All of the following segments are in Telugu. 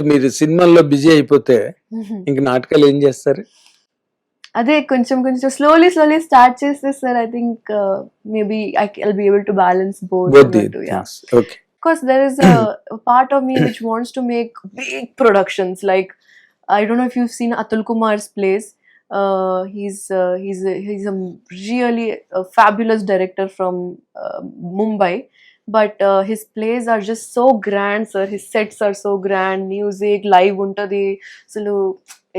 మీరు సినిమాల్లో బిజీ అయిపోతే ఇంక నాటకాలు ఏం చేస్తారు? అదే కొంచెం కొంచెం స్లోలీ స్టార్ట్ చేస్తే sir I think maybe I'll be able to balance both Both the అన్నట్టు. Yeah. things. Okay. Because there is a part of me which wants to make big productions. Like I don't know if you've seen Atul Kumar's plays. He's a really fabulous director from Mumbai. But his plays are just so grand, sir. His sets are so grand. Music, live untadi. So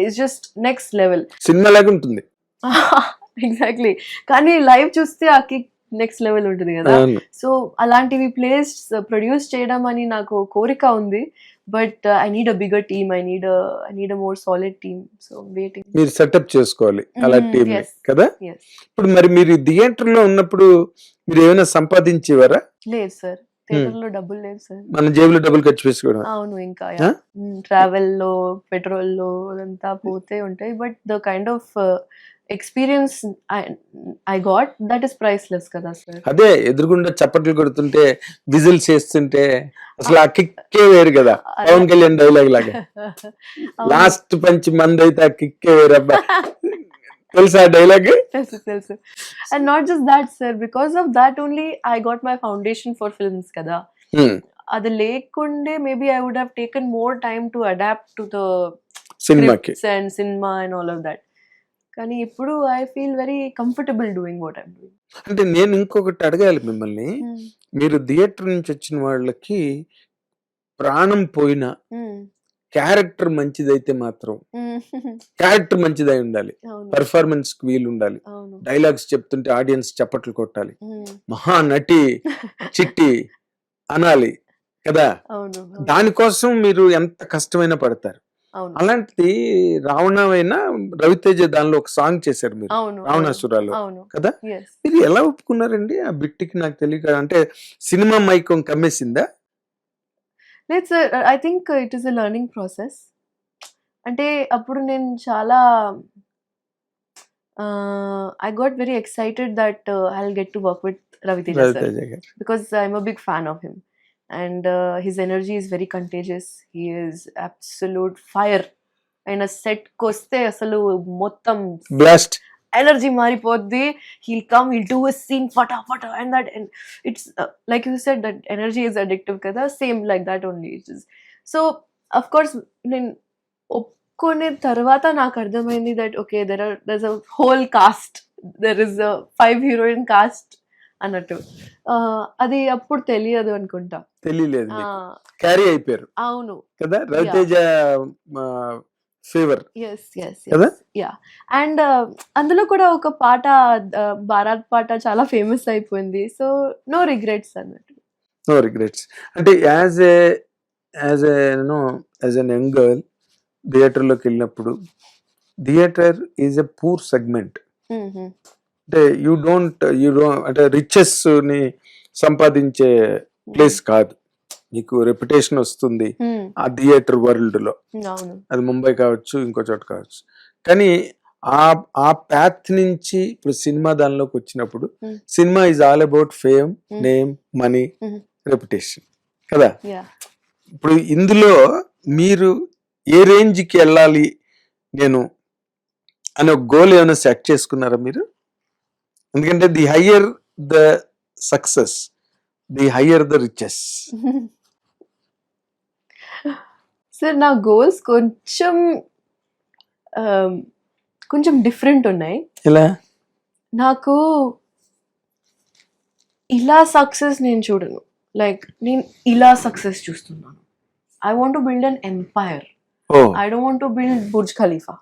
it's just next level. Cinema లాగా ఉంటుంది. ఎగ్జాక్ట్లీ. కానీ లైవ్ చూస్తే ఆ కిక్ నెక్స్ట్ లెవెల్ ఉంటుంది కదా. అవును. సో అలాంటివి ప్లేస్ ప్రొడ్యూస్ చేయడం అని నాకు కోరిక ఉంది. But I need a bigger team. I need a more solid team. So waiting. మీరు సెటప్ చేసుకోవాలి అలా టీమ్ yes. కదా. Yes. ఇప్పుడు మరి మీరు థియేటర్ లో ఉన్నప్పుడు మీరు ఏమైనా సంపాదించేవారా? లేదు సార్, థియేటర్ లో డబ్బులు లేదు సార్. మన జేబులో డబ్బులు ఖర్చు చేసుకోవడం. అవును, ఇంకా Huh? ట్రావెల్ లో పెట్రోల్ లో అదంతా పోతే ఉంటాయి. But the kind of experience I got that is priceless కదా సార్. అదే ఎదురుగుండా చప్పట్లు కొడుతుంటే విజిల్స్ చేస్తుంటే అసలు ఆ కిక్కే వేరు కదా. పవన్ కళ్యాణ్ డైలాగ్ లాగా లాస్ట్ పంచ్ మంది అయితే ఆ కిక్కే వేరు అబ్బా. తెలుసా డైలాగ్? తెలుసు. And not just that sir, because of that only I got my foundation for films కదా. అది లేకుండే maybe I would have taken more time to adapt to the సినిమాకి and cinema and all of that. కానీ ఇప్పుడు I feel very comfortable doing what I'm doing. అంటే నేను ఇంకొకటి అడగాలి మిమ్మల్ని. మీరు థియేటర్ నుంచి వచ్చిన వాళ్ళకి ప్రాణం పోయినా క్యారెక్టర్ మంచిదైతే మాత్రం క్యారెక్టర్ మంచిదై ఉండాలి, పెర్ఫార్మెన్స్ కి వీలు ఉండాలి, డైలాగ్స్ చెప్తుంటే ఆడియన్స్ చప్పట్లు కొట్టాలి, మహానటి చిట్టి అనాలి కదా. దానికోసం మీరు ఎంత కష్టమైనా పడతారు. అలాంటిది రావణమైనా రవితేజ దానిలో ఒక సాంగ్ చేశారు మీరు, రావణాసురాలు కదా. మీరు ఎలా ఒప్పుకున్నారండి ఆ బిట్టికి? నాకు తెలియక. అంటే సినిమా మైకం కమ్మేసిందా? లేదు sir, I think it is a learning process. అంటే అప్పుడు నేను చాలా I got very excited that I will get to work with Ravi Teja sir, because I'm a big fan of him. And his energy is very contagious. He is absolute fire. And a set koste asalu mottam blast energy maripoddi. He'll come, he'll do a scene fata and that, and it's like you said, that energy is addictive kada. Same like that only it is. So of course nen okkone tarvata naaku ardhamaindi that okay, there's a whole cast, there is a 5 heroine cast అన్నట్టు. అది అప్పుడు తెలియదు అనుకుంటా. తెలియలేదు, క్యారీ అయిపోయారు. అవును కదా, రవితేజ ఫేవర్. కదా. యా. అండ్ అందులో కూడా ఒక పాట, భారత్ పాట చాలా ఫేమస్ అయిపోయింది. సో నో రిగ్రెట్స్ అన్నట్టు. నో రిగ్రెట్స్ అంటే యాజ్ ఎన్ యంగ్ గర్ల్ థియేటర్లోకి వెళ్ళినప్పుడు, theatre is a poor segment. అంటే యూ డోంట్ అంటే రిచెస్ ని సంపాదించే ప్లేస్ కాదు. మీకు రెప్యుటేషన్ వస్తుంది ఆ థియేటర్ వరల్డ్ లో. అది ముంబై కావచ్చు, ఇంకో చోట కావచ్చు. కానీ ఆ ప్యాత్ నుంచి ఇప్పుడు సినిమా దానిలోకి వచ్చినప్పుడు, cinema is all about fame, name, money, reputation కదా. ఇప్పుడు ఇందులో మీరు ఏ రేంజ్ కి వెళ్ళాలి నేను అనే ఒక గోల్ ఏమైనా సెట్ చేసుకున్నారా మీరు? ఎందుకంటే the higher the success, the higher the riches. Sir నా గోల్స్ కొంచెం డిఫరెంట్ ఉన్నాయి. ఎలా? నాకు ఇలా సక్సెస్ నేను చూడను. లైక్ నేను ఇలా సక్సెస్ చూస్తున్నాను. I want to build an umpire. I don't want to build Burj Khalifa.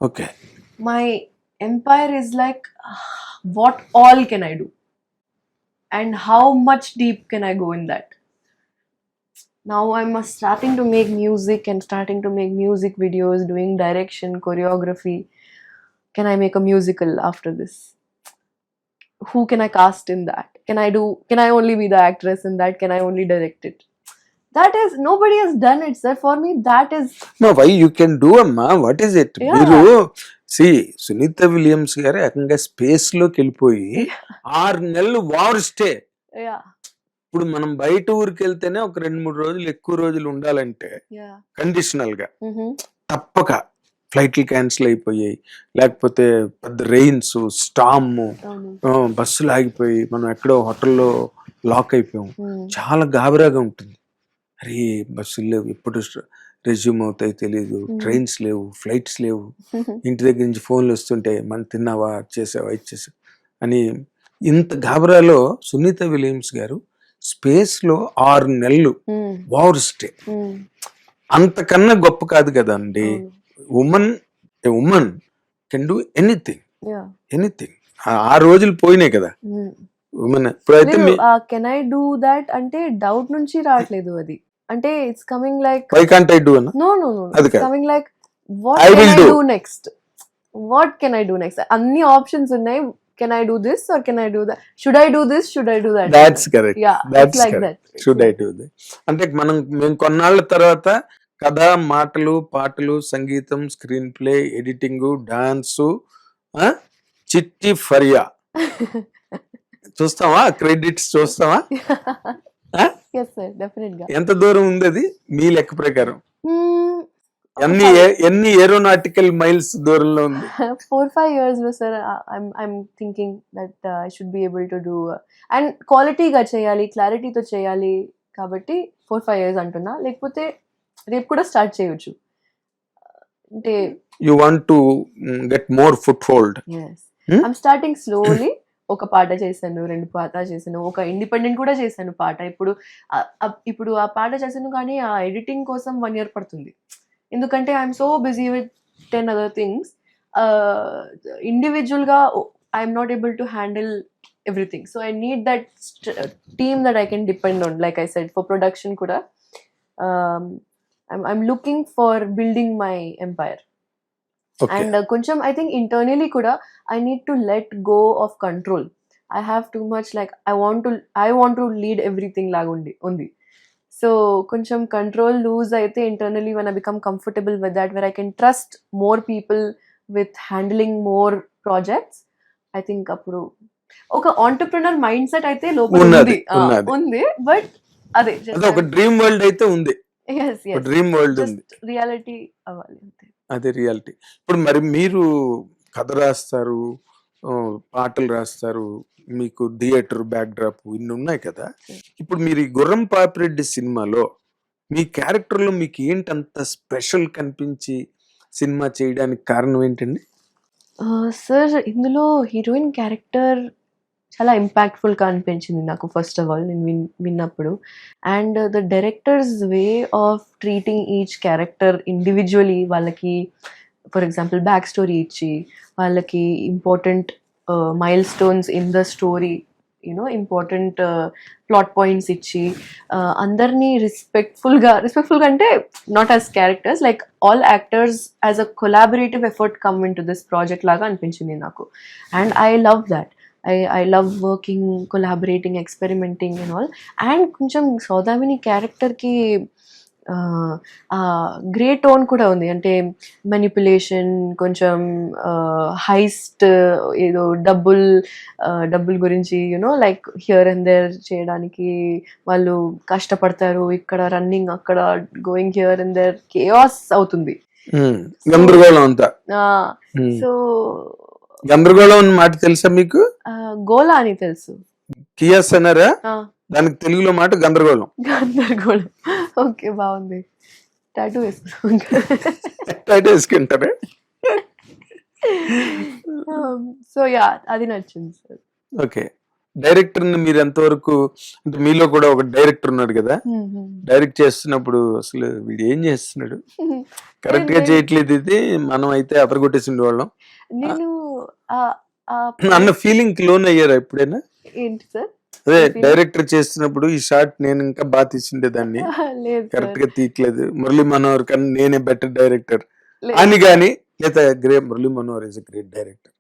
Okay. My empire is like, what all can I do and how much deep can I go in that. Now I'm starting to make music and starting to make music videos, doing direction, choreography. Can I make a musical after this? Who can I cast in that? Can I only be the actress in that? Can I only direct it? That is, nobody has done it, sir. For me that is no, why you can do amma, what is it? Miru Sunita Williams గారు ఏకంగా స్పేస్ లోకి వెళ్ళిపోయి 6 నెలలు వార్ స్టే. ఇప్పుడు మనం బయట ఊరికి వెళ్తేనే ఒక 2-3 రోజులు ఎక్కువ రోజులు ఉండాలంటే Yeah. కండిషనల్ గా తప్పక ఫ్లైట్లు క్యాన్సిల్ అయిపోయాయి, లేకపోతే పెద్ద రెయిన్స్, స్టామ్, అవును. బస్సులు ఆగిపోయి మనం ఎక్కడో హోటల్లో లాక్ అయిపోయాం. Hmm. చాలా గాబరాగా ఉంటుంది. అరే బస్సులు లేవు, ఎప్పుడు రెజ్యూమ్ అవుతాయి తెలియదు, ట్రైన్స్ లేవు, ఫ్లైట్స్ లేవు, ఇంటి దగ్గర నుంచి ఫోన్లు వస్తుంటే మనం తిన్నావా, చేసావా, ఇచ్చేసావు అని. ఇంత గాబరాలో సునీత విలియమ్స్ గారు స్పేస్ లో 6 నెలలు ఓవర్ స్టే. అంతకన్నా గొప్ప కాదు కదండి. Women can do anything. Anything. ఆ రోజులు పోయినాయి కదా ఉమెన్. ఇప్పుడైతే కెన్ ఐ డూ దట్ అంటే డౌట్ నుంచి రావట్లేదు అది. అంటే it's coming like why can't I do అన్న, నో నో నో అది ఇట్స్ కాదు. Coming like I what will can I do. Do next, what can I do next. అన్ని ఆప్షన్స్ ఉన్నాయి. Can I do this are can I do that, should I do this, should I do that. That's correct. Yeah, that's it's like correct. that. Should I do that. అంటే మేము కొన్నాళ్ళ తర్వాత కథ, మాటలు, పాటలు, సంగీతం, స్క్రీన్ ప్లే, ఎడిటింగ్, డాన్సు, చిట్టి ఫరియా చూస్తావా, క్రెడిట్స్ చూస్తావా? Yes sir, definitely గా. ఎంత దూరం ఉంది అది మీ లెక్క ప్రకారం? Hmm, ఎన్ని ఏరోనాటికల్ మైల్స్ దూరంలో ఉంది? 4-5 years లో sir. I'm thinking that I should be able to do and క్వాలిటీగా చేయాలి, క్లారిటీతో చేయాలి కాబట్టి 4-5 years అంటున్నా. లేకపోతే రేపు కూడా స్టార్ట్ చేయొచ్చు. అంటే you want to get more foot hold. yes, I'm starting slowly. ఒక పాట చేశాను, 2 పాటలు చేశాను, ఒక ఇండిపెండెంట్ కూడా చేశాను పాట. ఇప్పుడు ఆ పాట చేశాను కానీ ఆ ఎడిటింగ్ కోసం 1 year పడుతుంది. ఎందుకంటే I'm so busy with 10 other things. ఇండివిజువల్గా I'm not able to handle everything. So I need that team that I can depend on. Like I said for production కూడా I'm looking for building my empire. And కొంచెం ఐ థింక్ ఇంటర్నలీ కూడా I need to let go of control. I have too much like I want to lead everything లాగా ఉంది. సో కొంచెం కంట్రోల్ లూజ్ అయితే internally when I become comfortable with that, where I can trust more people with handling more projects, I think అప్పుడు ఒక ఆంటర్‌ప్రెన్యూర్ మైండ్ సెట్ అయితే లోపల ఉంది. బట్ అదే ఒక డ్రీమ్ వరల్డ్ అయితే ఉంది. yes yes, డ్రీమ్ వరల్డ్ ఉంది, రియాలిటీ అవ్వాలి అంతే. అదే రియాలిటీ. ఇప్పుడు మరి మీరు కథ రాస్తారు, పాటలు రాస్తారు, మీకు థియేటర్ బ్యాక్డ్రాప్ ఇన్ని ఉన్నాయి కదా. ఇప్పుడు మీరు ఈ గుర్రం పాపిరెడ్డి సినిమాలో మీ క్యారెక్టర్లో మీకు ఏంటి అంత స్పెషల్ కనిపించి సినిమా చేయడానికి కారణం ఏంటండి? సార్ ఇందులో హీరోయిన్ క్యారెక్టర్ చాలా ఇంపాక్ట్ఫుల్గా అనిపించింది నాకు ఫస్ట్ ఆఫ్ ఆల్ నేను విన్నప్పుడు. And the directors way of treating each character individually, వాళ్ళకి ఫర్ ఎగ్జాంపుల్ బ్యాక్ స్టోరీ ఇచ్చి, వాళ్ళకి important mile stones in the story, you know important plot points ఇచ్చి అందరినీ రెస్పెక్ట్ఫుల్గా అంటే not as characters, like all actors as a collaborative effort come in to this project లాగా అనిపించింది నాకు. And I love that. I love working, collaborating, experimenting and all. And కొంచెం సౌదామిని క్యారెక్టర్కి గ్రే టోన్ కూడా ఉంది. అంటే మెనిపులేషన్, కొంచెం హైస్ట్, ఏదో డబ్బుల్ గురించి you know like here and there చేయడానికి వాళ్ళు కష్టపడతారు. ఇక్కడ రన్నింగ్, అక్కడ going here and there, chaos అవుతుంది, గందరగోళం అంతా. సో గందరగోళం అన్న మాట తెలుసా మీకు? గోలా అని తెలుసు. కియాస్ అన్నారా? దానికి తెలుగులో మాట గందరగోళం. ఓకే, బాగుంది. టాటూ వేసుకుంటారా? సో యా, అది నచ్చింది సార్. ఓకే. డైరెక్టర్ ని మీరు ఎంతవరకు, అంటే మీలో కూడా ఒక డైరెక్టర్ ఉన్నాడు కదా, డైరెక్ట్ చేస్తున్నప్పుడు అసలు వీడు ఏం చేస్తున్నాడు, కరెక్ట్ గా చేయట్లేదు, ఇది మనం అయితే అదరగొట్టేసి వాళ్ళం నేను అన్న ఫీలింగ్ లోన్ అయ్యారా ఎప్పుడైనా? ఏంటి సార్? అదే డైరెక్టర్ చేస్తున్నప్పుడు ఈ షార్ట్ నేను ఇంకా బాగా తీసిండే దాన్ని, కరెక్ట్ గా తీయట్లేదు, మురళీ మనోహర్ కన్నా నేనే బెటర్ డైరెక్టర్ అని. కానీ లేదా Murali Manohar is a great director.